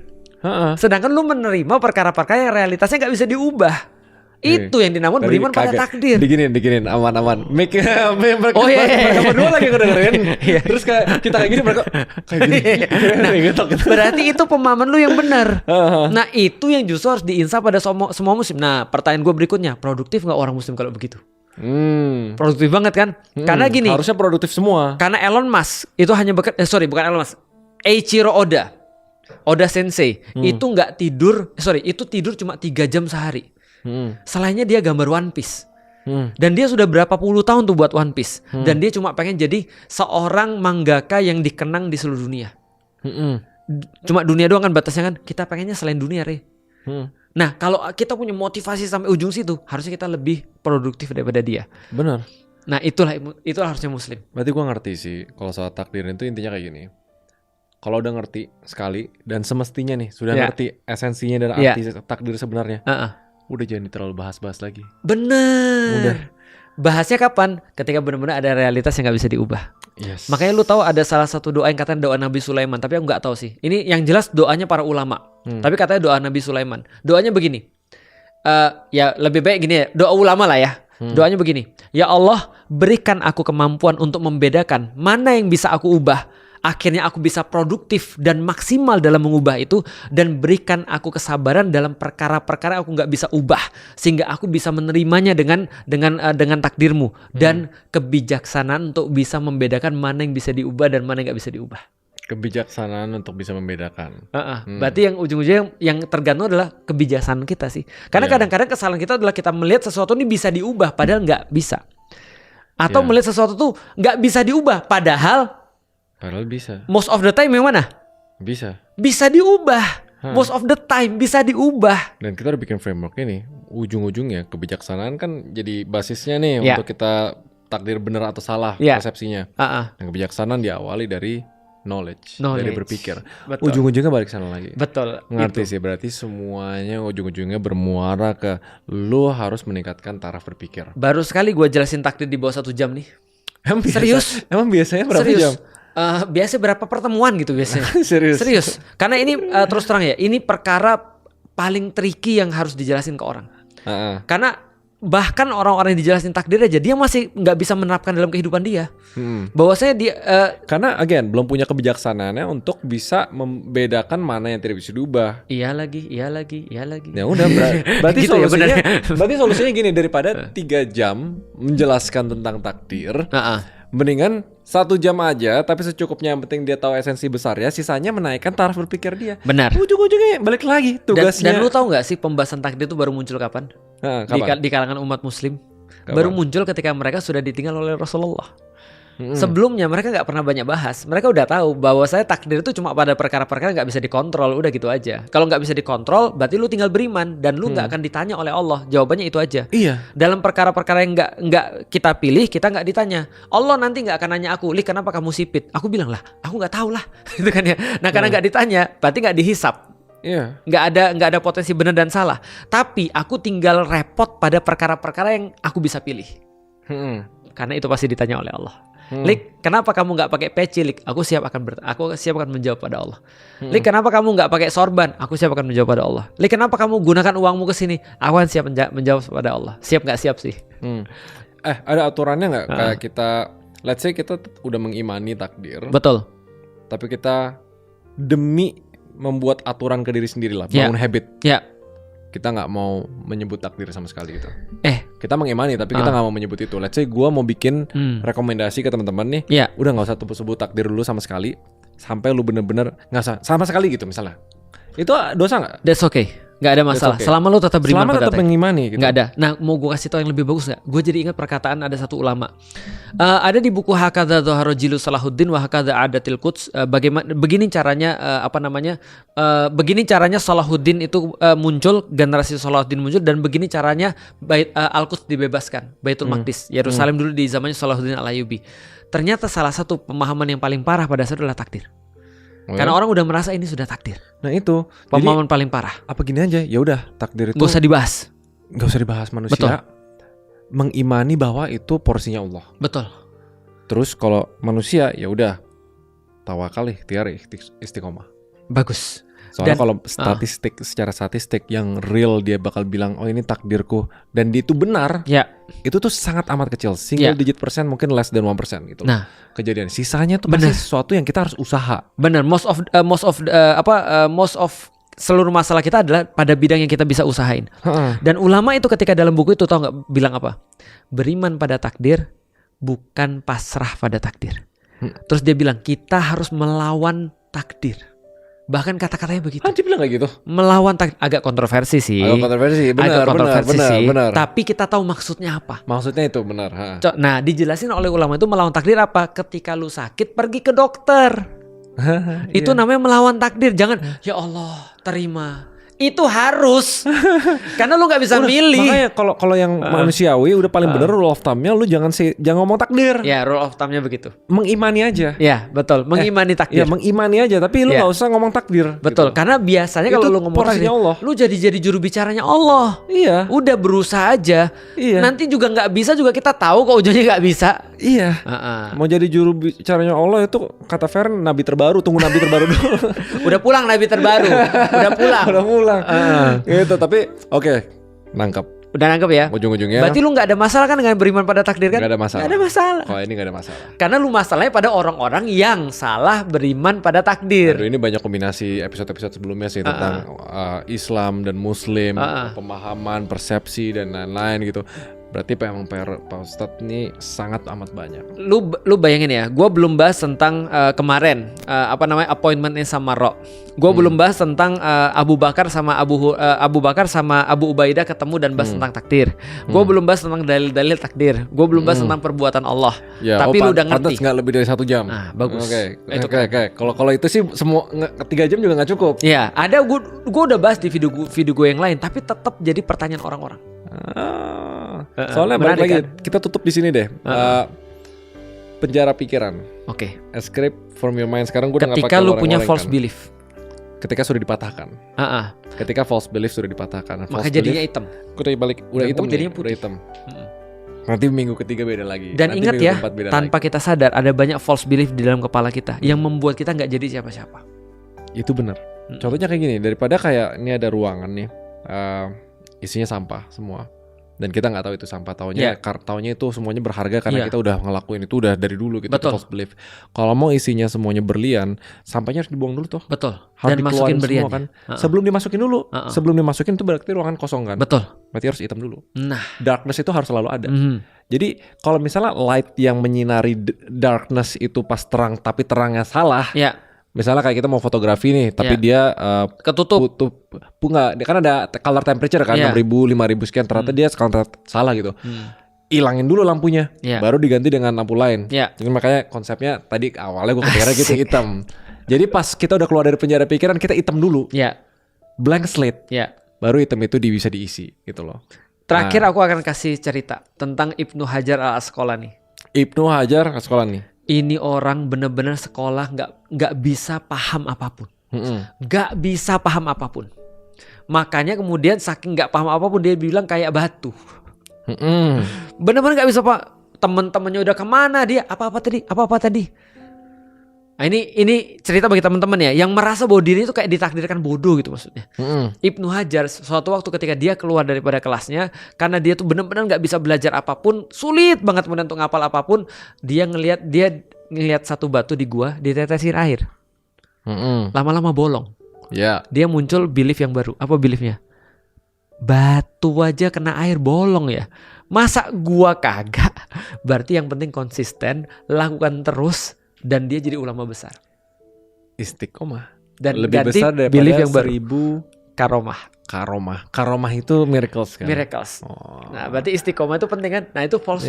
Sedangkan lu menerima perkara-perkara yang realitasnya nggak bisa diubah. Itu yang dinamakan beriman pada takdir. Diginin aman. Mereka berdua lagi ngedengerin. Terus kita kayak gini, mereka kayak gini. Berarti itu pemahaman lu yang benar. Nah itu yang justru harus diinsaf pada semua muslim. Nah pertanyaan gue berikutnya, produktif gak orang muslim kalau begitu? Produktif banget kan? Karena gini, harusnya produktif semua. Karena Elon Musk itu hanya bukan Elon Musk, Eiichiro Oda Sensei itu nggak tidur, itu tidur cuma 3 jam sehari. Selainnya dia gambar One Piece. Dan dia sudah berapa puluh tahun tuh buat One Piece. Dan dia cuma pengen jadi seorang mangaka yang dikenang di seluruh dunia. Cuma dunia doang kan batasnya kan. Kita pengennya selain dunia, Re. Nah kalau kita punya motivasi sampai ujung situ, harusnya kita lebih produktif daripada dia. Benar. Nah itulah harusnya muslim. Berarti gue ngerti sih kalau soal takdir itu intinya kayak gini. Kalau udah ngerti sekali dan semestinya nih sudah ngerti esensinya dan arti takdir sebenarnya, udah jangan terlalu bahas-bahas lagi. Bener. Udah. Bahasnya kapan? Ketika benar-benar ada realitas yang gak bisa diubah. Yes. Makanya lu tahu ada salah satu doa yang katanya doa Nabi Sulaiman, tapi aku gak tahu sih. Ini yang jelas doanya para ulama. Tapi katanya doa Nabi Sulaiman. Doanya begini. Ya lebih baik gini ya, doa ulama lah ya. Doanya begini. Ya Allah, berikan aku kemampuan untuk membedakan mana yang bisa aku ubah. Akhirnya aku bisa produktif dan maksimal dalam mengubah itu, dan berikan aku kesabaran dalam perkara-perkara aku nggak bisa ubah, sehingga aku bisa menerimanya dengan takdirmu, dan kebijaksanaan untuk bisa membedakan mana yang bisa diubah dan mana yang nggak bisa diubah. Kebijaksanaan untuk bisa membedakan. Berarti yang ujung-ujungnya yang tergantung adalah kebijaksanaan kita sih. Karena kadang-kadang kesalahan kita adalah kita melihat sesuatu ini bisa diubah padahal nggak bisa, atau melihat sesuatu tuh nggak bisa diubah padahal bisa. Most of the time yang mana? Bisa diubah. Most of the time bisa diubah. Dan kita udah bikin framework ini. Ujung-ujungnya kebijaksanaan kan jadi basisnya nih untuk kita takdir benar atau salah persepsinya. Dan kebijaksanaan diawali dari knowledge. Dari berpikir. Betul. Ujung-ujungnya balik sana lagi. Betul. Ngerti sih, berarti semuanya ujung-ujungnya bermuara ke lu harus meningkatkan taraf berpikir. Baru sekali gue jelasin takdir di bawah 1 jam nih. Serius? Emang biasanya berapa jam? Biasa berapa pertemuan gitu biasanya. Serius. Karena ini terus terang ya, ini perkara paling tricky yang harus dijelasin ke orang. Karena bahkan orang-orang yang dijelasin takdir aja dia masih nggak bisa menerapkan dalam kehidupan dia. Bahwasanya dia karena again belum punya kebijaksanaannya untuk bisa membedakan mana yang tidak bisa diubah. Iya lagi. Ya udah berarti gitu solusinya berarti solusinya gini, daripada 3 jam menjelaskan tentang takdir, mendingan 1 jam aja tapi secukupnya, yang penting dia tahu esensi besarnya, sisanya menaikkan taraf berpikir dia. Benar. Ujung-ujungnya balik lagi tugasnya. Dan lu tahu nggak sih pembahasan takdir itu baru muncul kapan? Di kalangan umat muslim. Baru muncul ketika mereka sudah ditinggal oleh Rasulullah. Sebelumnya mereka nggak pernah banyak bahas. Mereka udah tahu bahwa saya takdir itu cuma pada perkara-perkara nggak bisa dikontrol, udah gitu aja. Kalau nggak bisa dikontrol, berarti lu tinggal beriman dan lu nggak akan ditanya oleh Allah. Jawabannya itu aja. Iya. Dalam perkara-perkara yang nggak kita pilih, kita nggak ditanya. Allah nanti nggak akan nanya aku, kenapa kamu sipit? Aku bilang lah, aku nggak tahu lah, gitu kan ya. Nah karena nggak ditanya, berarti nggak dihisap. Iya. Nggak ada potensi benar dan salah. Tapi aku tinggal repot pada perkara-perkara yang aku bisa pilih. Karena itu pasti ditanya oleh Allah. Lik, kenapa kamu nggak pakai peci, Lik? Aku siap akan menjawab pada Allah. Lik, kenapa kamu nggak pakai sorban? Aku siap akan menjawab pada Allah. Lik, kenapa kamu gunakan uangmu ke sini? Aku akan siap menjawab pada Allah. Siap nggak siap sih? Ada aturannya nggak? Kayak kita, let's say kita udah mengimani takdir. Betul. Tapi kita demi membuat aturan ke diri sendiri lah, bangun habit. Ya. Kita nggak mau menyebut takdir sama sekali gitu. Kita mengimani tapi kita nggak mau menyebut itu. Let's say gue mau bikin rekomendasi ke teman-teman nih. Udah nggak usah sebut takdir dulu sama sekali, sampai lu bener-bener nggak usah sama sekali gitu misalnya. Itu dosa nggak? That's okay. Nggak ada masalah. Okay. Selama lu tetap beriman pada tetap mengimani gitu. Nggak ada. Nah, mau gue kasih tau yang lebih bagus nggak? Gue jadi ingat perkataan ada satu ulama. Ada di buku Hakadha Dhahara Jilu Salahuddin wa Hakadha Adatil Quds. Begini caranya begini caranya Salahuddin itu muncul, generasi Salahuddin muncul, dan begini caranya Al-Quds dibebaskan, Baitul Maqdis, Yerusalem dulu di zamannya Salahuddin Al-Ayyubi. Ternyata salah satu pemahaman yang paling parah pada saat adalah takdir. Karena orang udah merasa ini sudah takdir. Nah itu pemahaman paling parah. Apa gini aja, ya udah takdir itu gak usah dibahas. Gak usah dibahas manusia. Betul. Mengimani bahwa itu porsinya Allah. Betul. Terus kalau manusia ya udah tawakal, ikhtiar, istiqomah. Bagus. Soalnya kalau secara statistik yang real dia bakal bilang oh ini takdirku dan dia itu benar. Ya. Itu tuh sangat amat kecil, single digit persen, mungkin less than 1% gitu. Nah, kejadian sisanya tuh pasti sesuatu yang kita harus usaha. Bener, most of seluruh masalah kita adalah pada bidang yang kita bisa usahain. Dan ulama itu ketika dalam buku itu tau nggak bilang apa? Beriman pada takdir, bukan pasrah pada takdir. Terus dia bilang kita harus melawan takdir. Bahkan kata-katanya begitu. Dia bilang kayak gitu. Melawan takdir, agak kontroversi sih. Benar. Tapi kita tahu maksudnya apa. Maksudnya itu benar. Nah, dijelasin oleh ulama itu melawan takdir apa? Ketika lu sakit pergi ke dokter. Itu namanya melawan takdir. Jangan ya Allah terima. Itu harus. Karena lu gak bisa milih. Makanya kalau yang manusiawi udah paling bener rule of thumb-nya lu jangan ngomong takdir. Ya, rule of thumb-nya begitu. Mengimani aja. Ya, betul. Mengimani takdir. Ya, mengimani aja, tapi lu gak usah ngomong takdir. Betul. Gitu. Karena biasanya kalau lu ngomong takdir, Allah. Lu jadi juru bicaranya Allah. Iya. Udah berusaha aja. Iya. Nanti juga gak bisa juga kita tahu kok ujungnya gak bisa. Iya. Mau jadi juru bicaranya Allah itu kata Feren nabi terbaru, tunggu nabi terbaru dulu. Udah pulang nabi terbaru. Udah pulang. Gitu, tapi oke, nangkep. Udah nangkep ya. Ujung-ujungnya. Berarti lu gak ada masalah kan dengan beriman pada takdir kan? Gak ada masalah. Gak ada masalah. Kalau ini gak ada masalah. Karena lu masalahnya pada orang-orang yang salah beriman pada takdir. Aduh, ini banyak kombinasi episode-episode sebelumnya sih tentang Islam dan Muslim, pemahaman, persepsi dan lain-lain gitu. Berarti memang Pak Ustadz ini sangat amat banyak. Lu bayangin ya, gue belum bahas tentang kemarin appointmentnya sama Ro. Gue belum bahas tentang Abu Bakar sama Abu Ubaidah ketemu dan bahas tentang takdir. Gue belum bahas tentang dalil-dalil takdir. Gue belum bahas tentang perbuatan Allah. Ya, tapi lu udah ngerti. Nggak lebih dari 1 jam. Nah, bagus. Oke. Kalau itu sih semua 3 jam juga nggak cukup. Iya, ada gue udah bahas di video gue yang lain, tapi tetap jadi pertanyaan orang-orang. Soalnya balik lagi kan? Kita tutup di sini deh. Penjara pikiran. Oke. Escape from your mind. Sekarang gue udah nggak pakai ketika lu punya false belief. Ketika sudah dipatahkan. Ketika false belief sudah dipatahkan. Maka jadinya hitam. Udah hitam. Jadinya putih. Udah hitam. Nanti minggu ketiga beda lagi. Dan ingat ya, tanpa kita sadar ada banyak false belief di dalam kepala kita yang membuat kita nggak jadi siapa-siapa. Itu benar. Contohnya kayak gini. Daripada kayak ini ada ruangan nih, isinya sampah semua. Dan kita nggak tahu itu sampah, taunya itu semuanya berharga karena kita udah ngelakuin itu udah dari dulu gitu. False belief. Kalau mau isinya semuanya berlian, sampahnya harus dibuang dulu tuh. Betul. Harus dikeluarin semua kan. Sebelum dimasukin dulu. Sebelum dimasukin itu berarti ruangan kosong kan. Betul. Berarti harus hitam dulu. Nah, darkness itu harus selalu ada. Jadi kalau misalnya light yang menyinari darkness itu pas terang tapi terangnya salah. Misalnya kayak kita mau fotografi nih, tapi dia ketutup. Dia kan ada color temperature kan, 6.000, 5.000 sekian. Ternyata dia salah gitu. Ilangin dulu lampunya, baru diganti dengan lampu lain. Jadi makanya konsepnya tadi awalnya gue kepikiran gitu hitam. Jadi pas kita udah keluar dari penjara pikiran, kita hitam dulu. Blank slate. Baru hitam itu bisa diisi gitu loh. Terakhir aku akan kasih cerita tentang Ibnu Hajar al-Asqalani. Ibnu Hajar al-Asqalani. Ini orang bener-bener sekolah nggak bisa paham apapun, nggak bisa paham apapun. Makanya kemudian saking nggak paham apapun dia bilang kayak batu. Bener-bener nggak bisa pak. Temen-temennya udah kemana dia? Apa-apa tadi? Nah, ini cerita bagi teman-teman ya yang merasa bahwa diri itu kayak ditakdirkan bodoh gitu maksudnya. Ibnu Hajar suatu waktu ketika dia keluar daripada kelasnya karena dia tuh benar-benar nggak bisa belajar apapun, sulit banget kemudian untuk ngapal apapun, dia ngelihat satu batu di gua ditetesin air. Lama-lama bolong. Dia muncul belief yang baru. Apa beliefnya? Batu aja kena air bolong ya. Masa gua kagak? Berarti yang penting konsisten, lakukan terus. Dan dia jadi ulama besar. Istiqomah. Dan lebih besar daripada 1000 karomah itu miracles kan. Miracles. Nah, berarti istiqomah itu penting kan. Nah, itu false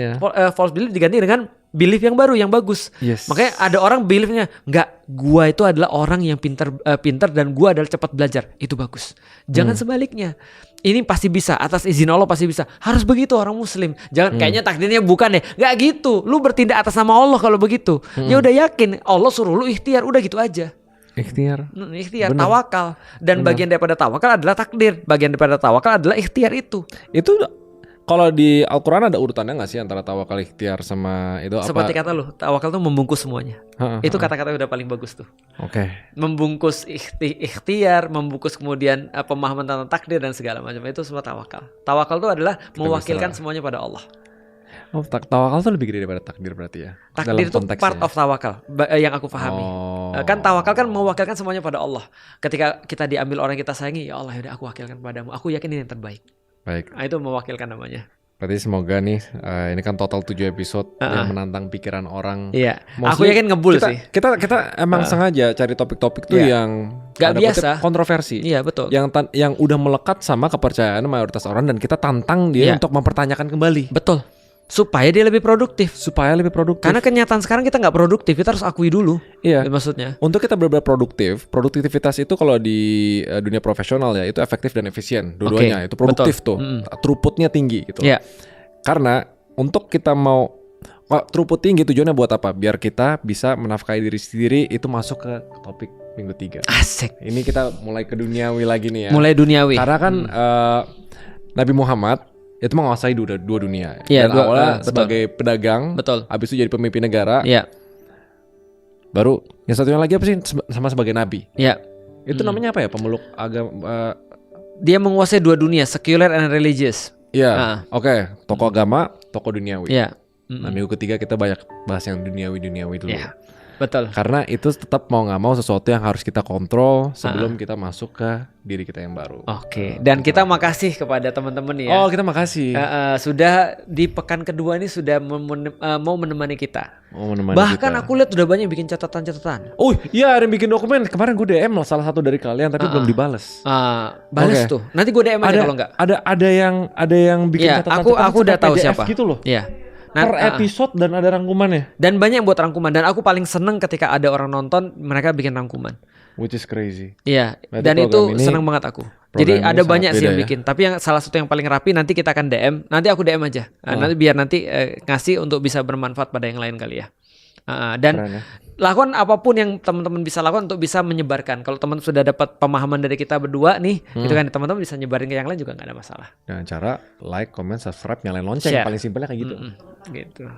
belief diganti dengan belief yang baru yang bagus. Makanya ada orang beliefnya enggak, gua itu adalah orang yang pintar dan gua adalah cepat belajar. Itu bagus. Jangan sebaliknya. Ini pasti bisa, atas izin Allah pasti bisa. Harus begitu orang muslim. Jangan kayaknya takdirnya bukan deh. Gak gitu. Lu bertindak atas nama Allah kalau begitu. Ya udah yakin Allah suruh lu ikhtiar, udah gitu aja. Ikhtiar, tawakal. Dan bagian daripada tawakal adalah takdir. Bagian daripada tawakal adalah ikhtiar itu. Itu kalau di Al-Quran ada urutannya gak sih antara tawakal, ikhtiar sama itu apa? Seperti kata lu, tawakal tuh membungkus semuanya. Itu kata-kata udah paling bagus tuh. Membungkus ikhtiar, membungkus kemudian pemahaman tentang takdir dan segala macam. Itu semua tawakal. Tawakal itu adalah mewakilkan semuanya pada Allah. Tawakal tuh lebih gede daripada takdir berarti ya? Takdir itu part of tawakal yang aku pahami. Kan tawakal kan mewakilkan semuanya pada Allah. Ketika kita diambil orang yang kita sayangi, ya Allah yaudah aku wakilkan padamu. Aku yakin ini yang terbaik. Baik. Nah, itu mewakilkan namanya. Berarti semoga nih ini kan total 7 episode yang menantang pikiran orang. Iya. Aku yakin ngebul sih. Kita emang sengaja cari topik-topik tuh yang gak biasa, kontroversi. Iya betul. Yang udah melekat sama kepercayaan mayoritas orang dan kita tantang dia untuk mempertanyakan kembali. Betul. Supaya dia lebih produktif. Karena kenyataan sekarang kita nggak produktif, kita harus akui dulu. Iya. Maksudnya. Untuk kita benar-benar produktif, produktivitas itu kalau di dunia profesional ya itu efektif dan efisien. Dua-duanya itu produktif tuh. Throughputnya tinggi gitu. Iya. Karena untuk kita mau throughput tinggi tujuannya buat apa? Biar kita bisa menafkahi diri sendiri. Itu masuk ke topik minggu 3. Asik. Ini kita mulai ke duniawi lagi nih ya. Mulai duniawi. Karena kan Nabi Muhammad itu menguasai dua dunia. Dan awalnya sebagai pedagang, habis itu jadi pemimpin negara. Baru yang satunya lagi apa sih? Sama sebagai nabi. Itu namanya apa ya? Pemeluk agama. Dia menguasai dua dunia, secular and religious. Oke. Tokoh agama, tokoh duniawi. Nah, minggu ketiga kita banyak bahas yang duniawi dulu. Betul. Karena itu tetap mau nggak mau sesuatu yang harus kita kontrol sebelum kita masuk ke diri kita yang baru. Dan kita makasih kepada teman-teman ya. Kita makasih. Sudah di pekan kedua ini sudah mau menemani kita. Bahkan aku lihat udah banyak bikin catatan-catatan. Oh iya, ada yang bikin dokumen. Kemarin gue DM salah satu dari kalian tapi belum dibales. Balas tuh. Nanti gue DM aja kalau nggak. Ada yang bikin catatan. Aku udah tahu siapa. Gitu loh. Iya. Per episode dan ada rangkumannya. Dan banyak yang buat rangkuman. Dan aku paling seneng ketika ada orang nonton mereka bikin rangkuman. Which is crazy. Iya. Dan itu seneng banget aku. Jadi ada banyak sih yang bikin. Tapi yang salah satu yang paling rapi nanti kita akan DM. Nanti aku DM aja. Nanti biar nanti ngasih untuk bisa bermanfaat pada yang lain kali ya. Dan lakukan apapun yang teman-teman bisa lakukan untuk bisa menyebarkan. Kalau teman sudah dapat pemahaman dari kita berdua nih, itu kan teman-teman bisa nyebarin ke yang lain juga nggak ada masalah. Dengan cara like, comment, subscribe, nyalain lonceng. Paling simpelnya kayak gitu. Gitu.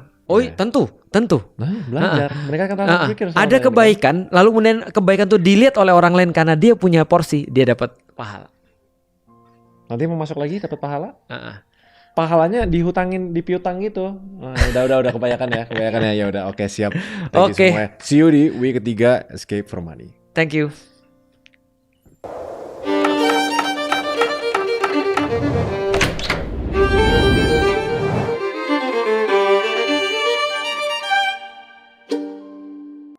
Tentu. Nah, belajar. Mereka kan pikir ada kebaikan, lalu kemudian kebaikan tuh dilihat oleh orang lain karena dia punya porsi, dia dapat pahala. Nanti mau masuk lagi dapat pahala? pahalanya dihutangin di piutang gitu. Udah kebanyakan ya. Ya udah, oke, siap. Thank you semua. See you di week ketiga Escape from Money. Thank you.